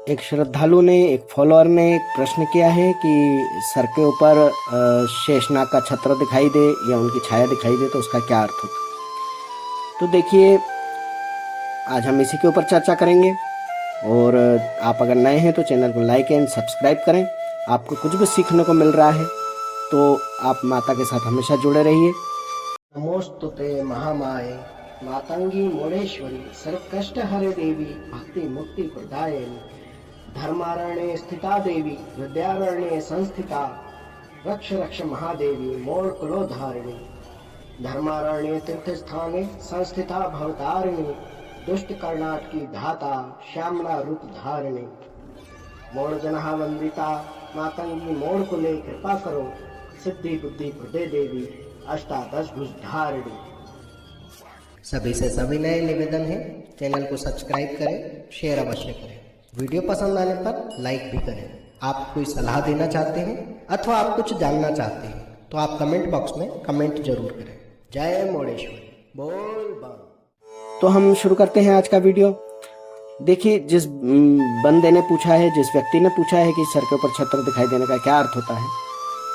एक श्रद्धालु ने, एक फॉलोअर ने एक प्रश्न किया है कि सर के ऊपर शेषनाग का छत्र दिखाई दे या उनकी छाया दिखाई दे तो उसका क्या अर्थ होता है। तो देखिए, आज हम इसी के ऊपर चर्चा करेंगे। और आप अगर नए हैं तो चैनल को लाइक एंड सब्सक्राइब करें। आपको कुछ भी सीखने को मिल रहा है तो आप माता के साथ हमेशा जुड़े रहिए। नमोस्तुते महामाये मातंगी मोड़ेश्वरी सर्वकष्ट हरे देवी भक्ति मुक्ति प्रदायिनी धर्मारण्ये स्थिता देवी विद्यारण्ये संस्थिता रक्ष रक्ष महादेवी मोड़ कुलोधारिणी धर्मारण्ये तीर्थस्थाने संस्थिता भवतारिणी दुष्ट कर्णाट की धाता श्यामला रूप धारिणी मोड़ जनहा वंदिता मातंगी मोड़ को ले कृपा करो सिद्धि बुद्धि प्रदे देवी अष्टादश भुज धारिणी। सभी से सविनय निवेदन है, चैनल को सब्सक्राइब करें, शेयर अवश्य करें, वीडियो पसंद आने पर लाइक भी करें। आप कोई सलाह देना चाहते हैं अथवा आप कुछ जानना चाहते हैं तो आप कमेंट बॉक्स में कमेंट जरूर करें। जय मोड़ेश्वरी बोल बम। तो हम शुरू करते हैं आज का वीडियो। देखिए, जिस बंदे ने पूछा है, जिस व्यक्ति ने पूछा है कि सर के ऊपर छत्र दिखाई देने का क्या अर्थ होता है,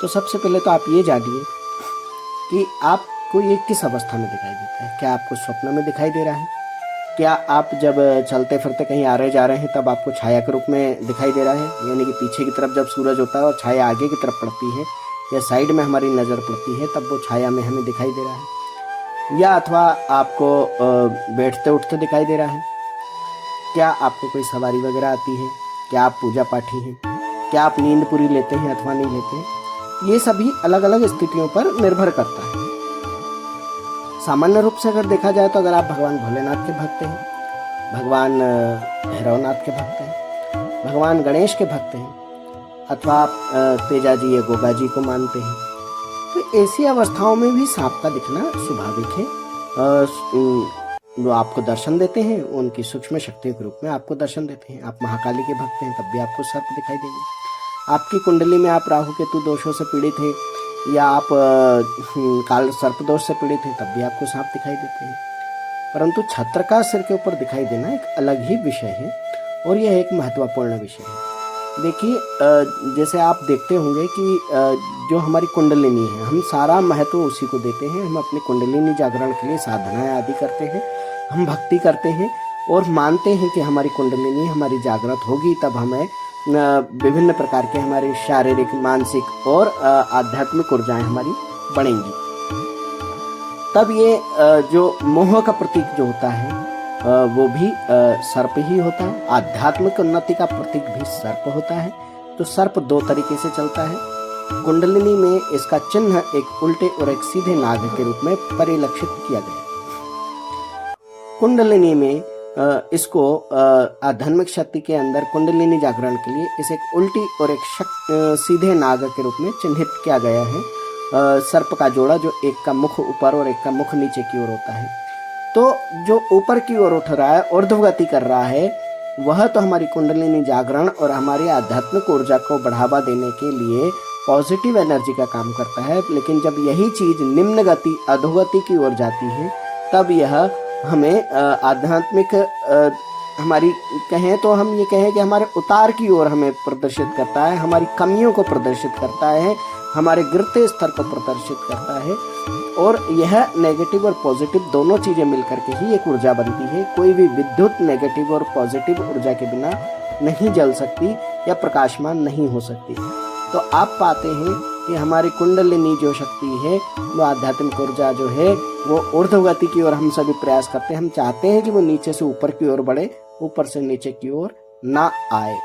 तो सबसे पहले तो आप ये जानिए कि आपको ये किस अवस्था में दिखाई देता है। क्या आपको स्वप्न में दिखाई दे रहा है? क्या आप जब चलते फिरते कहीं आ रहे जा रहे हैं तब आपको छाया के रूप में दिखाई दे रहा है, यानी कि पीछे की तरफ जब सूरज होता है और छाया आगे की तरफ पड़ती है या साइड में हमारी नज़र पड़ती है तब वो छाया में हमें दिखाई दे रहा है? या अथवा आपको बैठते उठते दिखाई दे रहा है? क्या आपको कोई सवारी वगैरह आती है? क्या आप पूजा पाठी हैं? क्या आप नींद पूरी लेते हैं अथवा नहीं लेते हैं? ये सभी अलग अलग स्थितियों पर निर्भर करता है। सामान्य रूप से अगर देखा जाए तो अगर आप भगवान भोलेनाथ के भक्त हैं, भगवान भैरवनाथ के भक्त हैं, भगवान गणेश के भक्त हैं, अथवा आप तेजा जी या गोगा जी को मानते हैं, तो ऐसी अवस्थाओं में भी सांप का दिखना स्वाभाविक है। जो आपको दर्शन देते हैं उनकी सूक्ष्म शक्तियों के रूप में आपको दर्शन देते हैं। आप महाकाली के भक्त हैं तब भी आपको सर्प दिखाई देंगे। आपकी कुंडली में आप राहु केतु दोषों से पीड़ित हैं या आप काल सर्प दोष से पीड़ित हैं तब भी आपको सांप दिखाई देते हैं। परंतु छत्र का सिर के ऊपर दिखाई देना एक अलग ही विषय है और यह एक महत्वपूर्ण विषय है। देखिए, जैसे आप देखते होंगे कि जो हमारी कुंडलिनी है, हम सारा महत्व उसी को देते हैं। हम अपनी कुंडलिनी जागरण के लिए साधनाएं आदि करते हैं, हम भक्ति करते हैं और मानते हैं कि हमारी कुंडलिनी हमारी जागृत होगी तब हमें विभिन्न प्रकार के हमारी शारीरिक, मानसिक और आध्यात्मिक ऊर्जाएं हमारी बढ़ेंगी। तब ये जो मोह का प्रतीक जो होता है वो भी सर्प ही होता है। आध्यात्मिक उन्नति का प्रतीक भी सर्प होता है। तो सर्प दो तरीके से चलता है। कुंडलिनी में इसका चिन्ह एक उल्टे और एक सीधे नाग के रूप में परिलक्षित किया गया। कुंडलिनी में इसको आध्यात्मिक शक्ति के अंदर कुंडलिनी जागरण के लिए इसे एक उल्टी और एक सीधे नाग के रूप में चिन्हित किया गया है। सर्प का जोड़ा जो एक का मुख ऊपर और एक का मुख नीचे की ओर होता है। तो जो ऊपर की ओर उठ रहा है, ऊर्ध्वगति कर रहा है, वह तो हमारी कुंडलिनी जागरण और हमारी आध्यात्मिक ऊर्जा को बढ़ावा देने के लिए पॉजिटिव एनर्जी का काम करता है। लेकिन जब यही चीज निम्न गति, अधोगति की ओर जाती है तब यह हमें आध्यात्मिक हमारी कहें तो हम ये कहें कि हमारे उतार की ओर हमें प्रदर्शित करता है, हमारी कमियों को प्रदर्शित करता है, हमारे गिरते स्तर को प्रदर्शित करता है। और यह नेगेटिव और पॉजिटिव दोनों चीजें मिलकर के ही एक ऊर्जा बनती है। कोई भी विद्युत नेगेटिव और पॉजिटिव ऊर्जा के बिना नहीं जल सकती या प्रकाशमान नहीं हो सकती। तो आप पाते हैं कि हमारी कुंडलिनी जो शक्ति है, वो आध्यात्मिक ऊर्जा जो है, वो ऊर्ध्वगति की ओर हम सभी प्रयास करते हैं। हम चाहते हैं कि वो नीचे से ऊपर की ओर बढ़े, ऊपर से नीचे की ओर ना आए।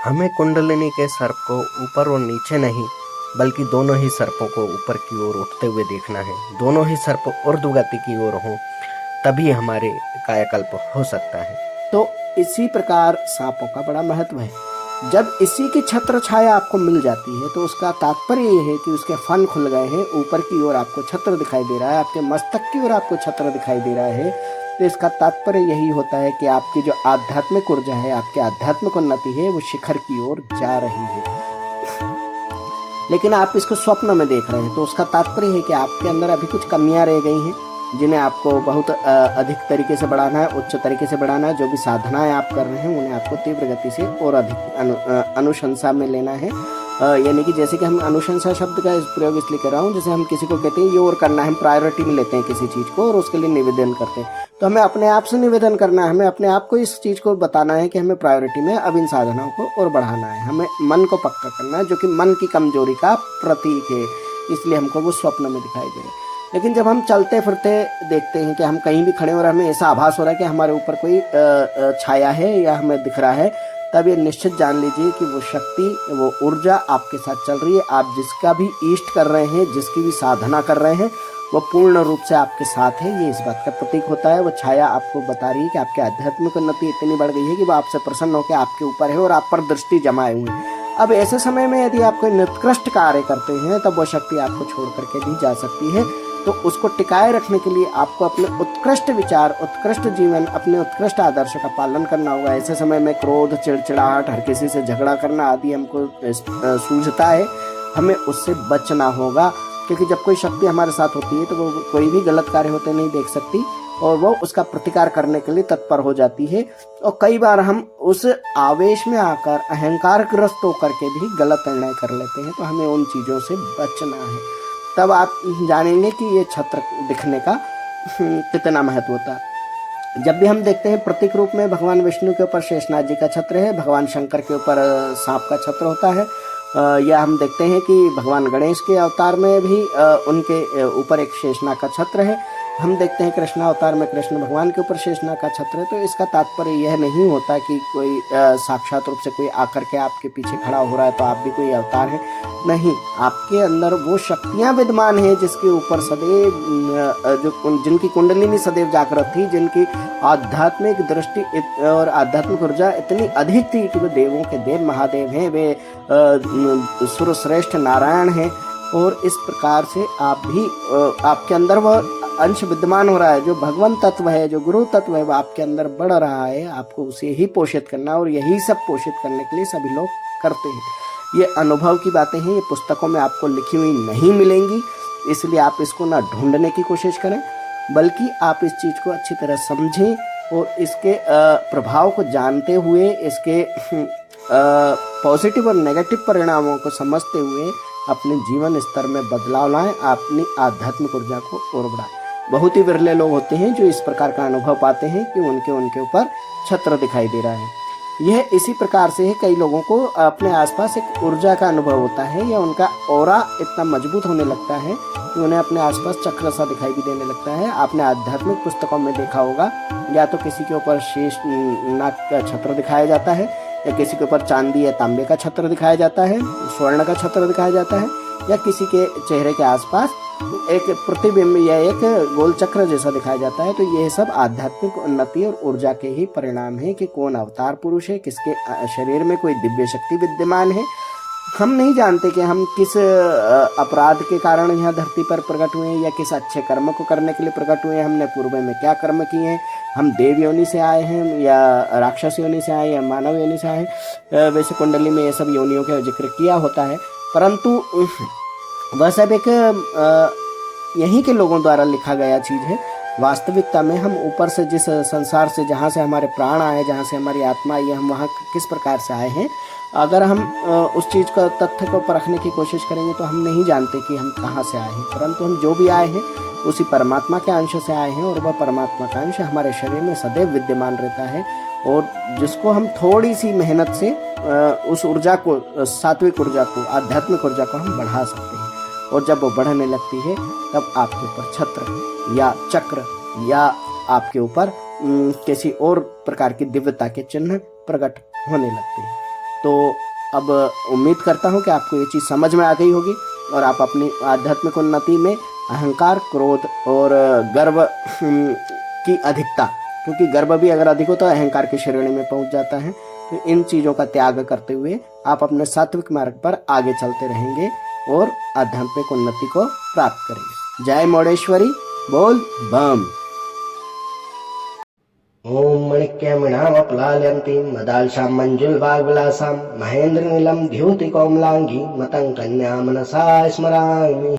हमें कुंडलिनी के सर्प को ऊपर और नीचे नहीं बल्कि दोनों ही सर्पों को ऊपर की ओर उठते हुए देखना है। दोनों ही सर्प ऊर्ध्वगति की ओर हों तभी हमारे कायाकल्प हो सकता है। तो इसी प्रकार सांपों का बड़ा महत्व है। जब इसी की छत्र छाया आपको मिल जाती है तो उसका तात्पर्य ये है कि उसके फन खुल गए हैं, ऊपर की ओर आपको छत्र दिखाई दे रहा है, आपके मस्तक की ओर आपको छत्र दिखाई दे रहा है। तो इसका तात्पर्य यही होता है कि आपकी जो आध्यात्मिक ऊर्जा है, आपकी आध्यात्मिक उन्नति है, वो शिखर की ओर जा रही है। लेकिन आप इसको स्वप्न में देख रहे हैं तो उसका तात्पर्य है कि आपके अंदर अभी कुछ कमियां रह गई हैं, जिन्हें आपको बहुत अधिक तरीके से बढ़ाना है, उच्च तरीके से बढ़ाना है। जो भी साधनाएं आप कर रहे हैं उन्हें आपको तीव्र गति से और अधिक अनुशंसा में लेना है। यानी कि जैसे कि हम अनुशंसा शब्द का प्रयोग इसलिए कर रहा हूँ, जैसे हम किसी को कहते हैं ये और करना है, हम प्रायोरिटी में लेते हैं किसी चीज़ को और उसके लिए निवेदन करते हैं। तो हमें अपने आप से निवेदन करना है, हमें अपने आप को इस चीज़ को बताना है कि हमें प्रायोरिटी में अब इन साधनाओं को और बढ़ाना है। हमें मन को पक्का करना है, जो कि मन की कमजोरी का प्रतीक है, इसलिए हमको वो स्वप्न में दिखाई दे रहे हैं। लेकिन जब हम चलते फिरते देखते हैं कि हम कहीं भी खड़े हो रहे हैं, हमें ऐसा आभास हो रहा है कि हमारे ऊपर कोई छाया है या हमें दिख रहा है, तब ये निश्चित जान लीजिए कि वो शक्ति, वो ऊर्जा आपके साथ चल रही है। आप जिसका भी इष्ट कर रहे हैं, जिसकी भी साधना कर रहे हैं, वो पूर्ण रूप से आपके साथ है। ये इस बात का प्रतीक होता है। वो छाया आपको बता रही है कि आपकी आध्यात्मिक उन्नति इतनी बढ़ गई है कि वो आपसे प्रसन्न होकर आपके ऊपर है और आप पर दृष्टि जमाए हुए हैं। अब ऐसे समय में यदि आप कोई निकृष्ट कार्य करते हैं, तब वो शक्ति आपको छोड़ करके भी जा सकती है। तो उसको टिकाए रखने के लिए आपको अपने उत्कृष्ट विचार, उत्कृष्ट जीवन, अपने उत्कृष्ट आदर्श का पालन करना होगा। ऐसे समय में क्रोध, चिड़चिड़ाहट, हर किसी से झगड़ा करना आदि हमको सूझता है, हमें उससे बचना होगा। क्योंकि जब कोई शक्ति हमारे साथ होती है तो वो कोई भी गलत कार्य होते नहीं देख सकती और वो उसका प्रतिकार करने के लिए तत्पर हो जाती है। और कई बार हम उस आवेश में आकर अहंकारग्रस्त होकर के भी गलत निर्णय कर लेते हैं। तो हमें उन चीज़ों से बचना है। तब आप जानेंगे कि ये छत्र दिखने का कितना महत्व होता है। जब भी हम देखते हैं प्रतीक रूप में भगवान विष्णु के ऊपर शेषनाग जी का छत्र है, भगवान शंकर के ऊपर सांप का छत्र होता है, या हम देखते हैं कि भगवान गणेश के अवतार में भी उनके ऊपर एक शेषनाग का छत्र है। हम देखते हैं कृष्ण अवतार में कृष्ण भगवान के ऊपर शेषनाग का छत्र है। तो इसका तात्पर्य यह नहीं होता कि कोई साक्षात रूप से कोई आकर के आपके पीछे खड़ा हो रहा है तो आप भी कोई अवतार है। नहीं, आपके अंदर वो शक्तियां विद्यमान हैं जिसके ऊपर सदैव जिनकी कुंडलिनी सदैव जागृत थी, जिनकी आध्यात्मिक दृष्टि और आध्यात्मिक ऊर्जा इतनी अधिक थी कि वे देवों के देव महादेव हैं, वे सुरश्रेष्ठ नारायण हैं। और इस प्रकार से आप भी आपके अंदर वह अंश विद्यमान हो रहा है, जो भगवान तत्व है, जो गुरु तत्व है, वो आपके अंदर बढ़ रहा है। आपको उसे ही पोषित करना, और यही सब पोषित करने के लिए सभी लोग करते हैं। ये अनुभव की बातें हैं, ये पुस्तकों में आपको लिखी हुई नहीं मिलेंगी, इसलिए आप इसको ना ढूंढने की कोशिश करें, बल्कि आप इस चीज़ को अच्छी तरह समझें और इसके प्रभाव को जानते हुए, इसके पॉजिटिव और नेगेटिव परिणामों को समझते हुए अपने जीवन स्तर में बदलाव लाएं, अपनी आध्यात्मिक ऊर्जा को और बढ़ाएं। बहुत ही विरले लोग होते हैं जो इस प्रकार का अनुभव पाते हैं कि उनके ऊपर छत्र दिखाई दे रहा है। यह इसी प्रकार से है, कई लोगों को अपने आसपास एक ऊर्जा का अनुभव होता है, या उनका ऑरा इतना मजबूत होने लगता है कि उन्हें अपने आसपास चक्र सा दिखाई भी देने लगता है। आपने आध्यात्मिक पुस्तकों में देखा होगा, या तो किसी के ऊपर शेष नाग का छत्र दिखाया जाता है, या किसी के ऊपर चांदी या तांबे का छत्र दिखाया जाता है, स्वर्ण का छत्र दिखाया जाता है, या किसी के चेहरे के आसपास एक प्रतिबिंब या एक गोल चक्र जैसा दिखाया जाता है। तो यह सब आध्यात्मिक उन्नति और ऊर्जा के ही परिणाम है कि कौन अवतार पुरुष है, किसके शरीर में कोई दिव्य शक्ति विद्यमान है। हम नहीं जानते कि हम किस अपराध के कारण यहाँ धरती पर प्रकट हुए हैं, या किस अच्छे कर्म को करने के लिए प्रकट हुए हैं, हमने पूर्व में क्या कर्म किए हैं, हम देव योनि से आए हैं या राक्षस योनि से आए या मानव योनि से आए। वैसे कुंडली में ये सब योनियों का जिक्र किया होता है, परंतु वह सब एक यहीं के लोगों द्वारा लिखा गया चीज़ है। वास्तविकता में हम ऊपर से जिस संसार से, जहाँ से हमारे प्राण आए, जहाँ से हमारी आत्मा आई है, हम वहाँ किस प्रकार से आए हैं, अगर हम उस चीज़ का तथ्य को परखने की कोशिश करेंगे तो हम नहीं जानते कि हम कहाँ से आए हैं। परंतु हम जो भी आए हैं उसी परमात्मा के अंश से आए हैं, और वह परमात्मा का अंश हमारे शरीर में सदैव विद्यमान रहता है, और जिसको हम थोड़ी सी मेहनत से उस ऊर्जा को, सात्विक ऊर्जा को, आध्यात्मिक ऊर्जा को हम बढ़ा सकते हैं। और जब वो बढ़ने लगती है तब आपके ऊपर छत्र या चक्र या आपके ऊपर किसी और प्रकार की दिव्यता के चिन्ह प्रकट होने लगते हैं। तो अब उम्मीद करता हूँ कि आपको ये चीज़ समझ में आ गई होगी, और आप अपनी आध्यात्मिक उन्नति में अहंकार, क्रोध और गर्व की अधिकता, क्योंकि गर्व भी अगर अधिक हो तो अहंकार की श्रेणी में पहुँच जाता है, तो इन चीज़ों का त्याग करते हुए आप अपने सात्विक मार्ग पर आगे चलते रहेंगे और आध्यात्मिक उन्नति को प्राप्त करेंगे। जय मोडेश्वरी, बोल बम। ओम मणिक्यमणामपलाल्यन्तीं मदालसां मंजुलवाग्विलासां महेन्द्रनीलं द्युतिकोमलांगी मतं कन्या मनसा स्मरामि।